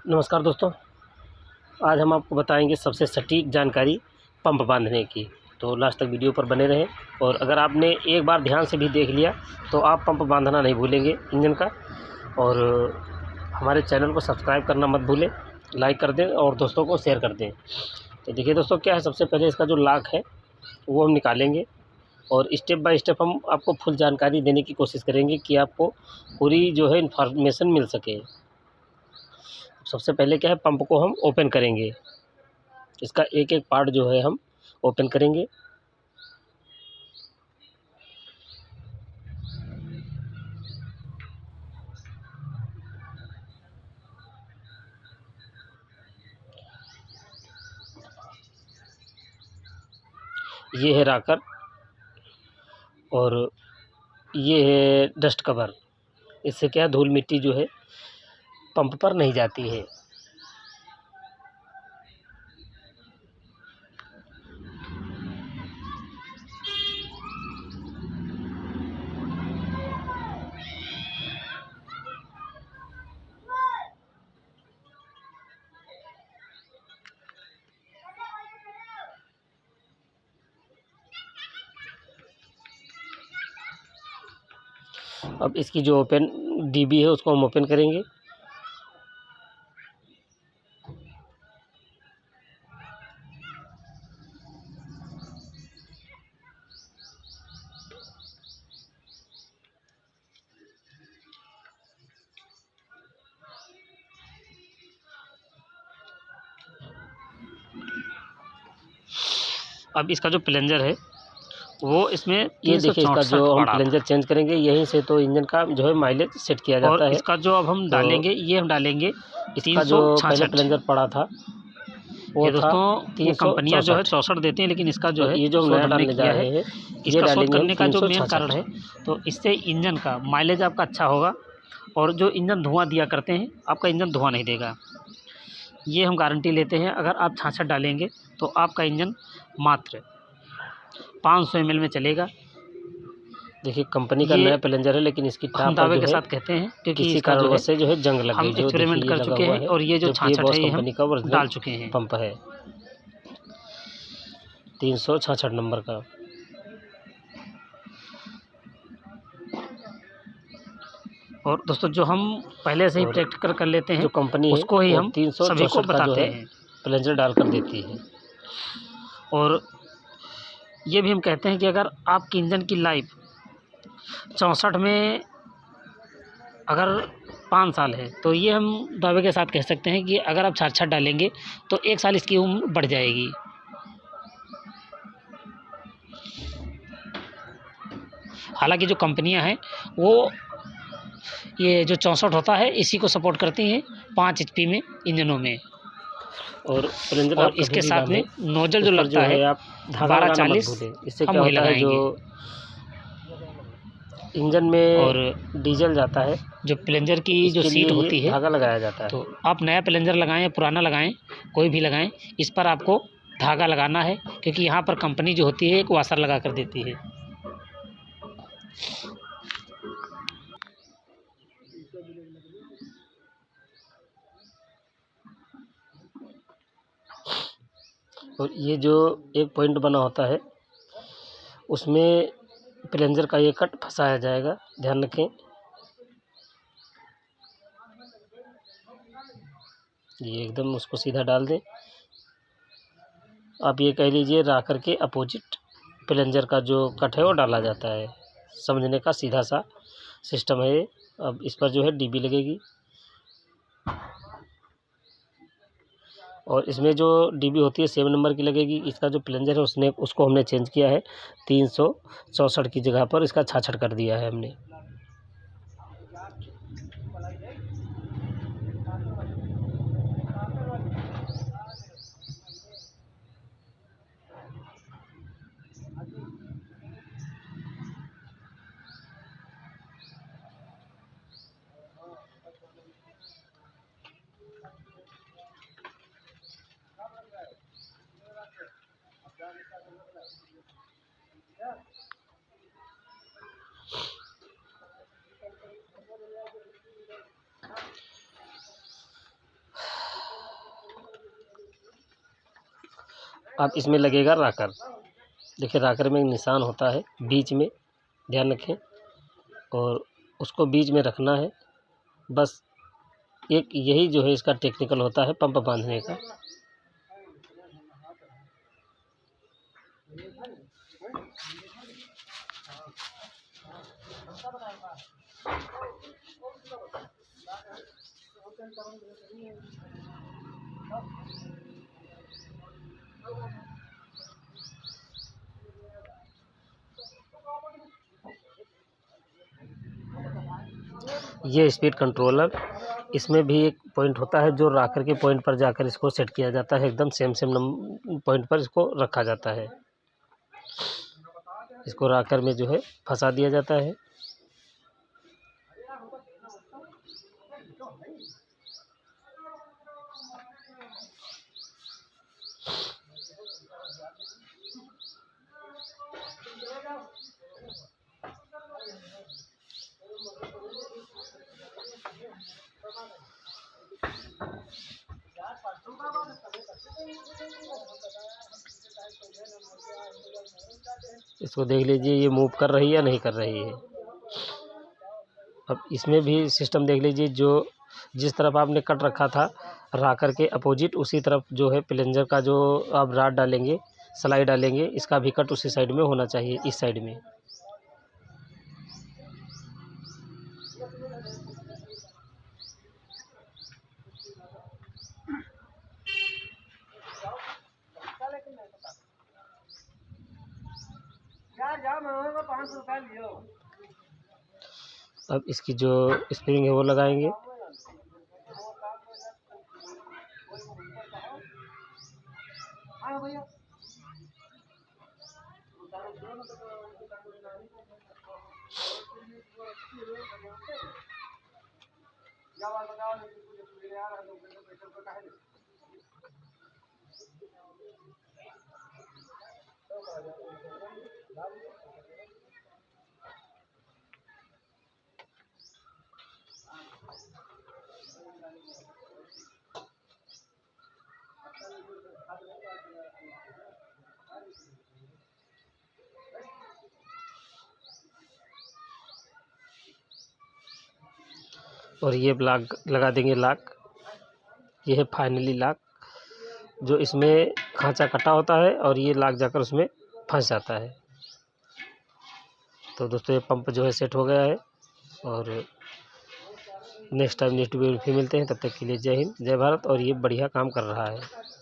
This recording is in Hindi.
नमस्कार दोस्तों, आज हम आपको बताएंगे सबसे सटीक जानकारी पंप बांधने की। तो लास्ट तक वीडियो पर बने रहें। और अगर आपने एक बार ध्यान से भी देख लिया तो आप पंप बांधना नहीं भूलेंगे इंजन का। और हमारे चैनल को सब्सक्राइब करना मत भूलें, लाइक कर दें और दोस्तों को शेयर कर दें। तो देखिए दोस्तों, क्या है, सबसे पहले इसका जो लॉक है वो हम निकालेंगे और स्टेप बाय स्टेप हम आपको फुल जानकारी देने की कोशिश करेंगे कि आपको पूरी जो है इन्फॉर्मेशन मिल सके। सबसे पहले क्या है, पंप को हम ओपन करेंगे। इसका एक एक पार्ट जो है हम ओपन करेंगे। ये है राकर और ये है डस्ट कवर। इससे क्या है, धूल मिट्टी जो है पंप पर नहीं जाती है। अब इसकी जो ओपन डीबी है उसको हम ओपन करेंगे। अब इसका जो प्लंजर है वो इसमें ये देखिए, इसका जो हम प्लंजर चेंज करेंगे, यहीं से तो इंजन का जो है माइलेज सेट किया जाता है। इसका जो अब हम डालेंगे, ये हम डालेंगे इसका जो पहले प्लंजर पड़ा था वो दोस्तों, ये कंपनियां जो है 64 देती हैं, लेकिन इसका जो है ये जो नया डालने जा रहे हैं, इसका शोध करने का जो मेन कारण है, तो इससे इंजन का माइलेज आपका अच्छा होगा। और जो इंजन धुआं दिया करते हैं, आपका इंजन धुआं नहीं देगा, ये हम गारंटी लेते हैं। अगर आप 66 डालेंगे तो आपका इंजन मात्र 500 ml में चलेगा। देखिए, कंपनी का नया प्लंजर है, लेकिन इसकी हम दावे के साथ कहते हैं क्योंकि किसी कारणवश से जो है जंग लग गई। जो एक्सपेरिमेंट कर चुके हैं और ये जो 66 है कंपनी का ओरिजिनल डाल चुके हैं पंप है, 366 नंबर का। और दोस्तों, जो हम पहले से ही प्रैक्टिकल कर लेते हैं, जो कंपनी उसको ही हम सभी को बताते हैं, प्लंजर डालकर देती है। और ये भी हम कहते हैं कि अगर आपकी इंजन की लाइफ 64 में अगर 5 साल है, तो ये हम दावे के साथ कह सकते हैं कि अगर आप 66 डालेंगे तो 1 साल इसकी उम्र बढ़ जाएगी। हालांकि जो कंपनियां हैं वो ये जो 64 होता है इसी को सपोर्ट करती हैं 5 HP में इंजनों में। और इसके साथ में नोजल जो लगता है 1240, इससे क्या होता है, जो इंजन में और डीजल जाता है, जो प्लंजर की जो सीट होती है, धागा लगाया जाता है। तो आप नया प्लंजर लगाएं या पुराना लगाएं, कोई भी लगाएं, इस पर आपको धागा लगाना है, क्योंकि यहाँ पर कंपनी जो होती है एक वाशर लगा कर देती है। और ये जो एक पॉइंट बना होता है उसमें प्लंजर का ये कट फंसाया जाएगा, ध्यान रखें। ये एकदम उसको सीधा डाल दें। आप ये कह लीजिए राकर के अपोजिट प्लंजर का जो कट है वो डाला जाता है। समझने का सीधा सा सिस्टम है ये। अब इस पर जो है डीबी लगेगी और इसमें जो डीबी होती है 7 नंबर की लगेगी। इसका जो प्लंजर है उसको हमने चेंज किया है, 364 की जगह पर इसका 66 कर दिया है हमने। अब इसमें लगेगा राकर। देखिए राकर में एक निशान होता है बीच में, ध्यान रखें, और उसको बीच में रखना है। बस एक यही जो है इसका टेक्निकल होता है पंप बांधने का। ये स्पीड कंट्रोलर, इसमें भी एक पॉइंट होता है जो राकर के पॉइंट पर जाकर इसको सेट किया जाता है। एकदम सेम पॉइंट पर इसको रखा जाता है। इसको राकर में जो है फंसा दिया जाता है। इसको देख लीजिए ये मूव कर रही है या नहीं कर रही है। अब इसमें भी सिस्टम देख लीजिए, जो जिस तरफ आपने कट रखा था राकर के अपोजिट, उसी तरफ जो है प्लेंजर का जो आप राड डालेंगे, सलाई डालेंगे, इसका भी कट उसी साइड में होना चाहिए, इस साइड में। अब इसकी जो स्प्रिंग है वो लगाएंगे। और ये ब्लॉक लगा देंगे लॉक। ये है फाइनली लॉक, जो इसमें खांचा कटा होता है और ये लॉक जाकर उसमें फंस जाता है। तो दोस्तों ये पंप जो है सेट हो गया है, और नेक्स्ट टाइम नेक्स्ट वीडियो फिर मिलते हैं। तब तक के लिए जय हिंद जय भारत। और ये बढ़िया काम कर रहा है।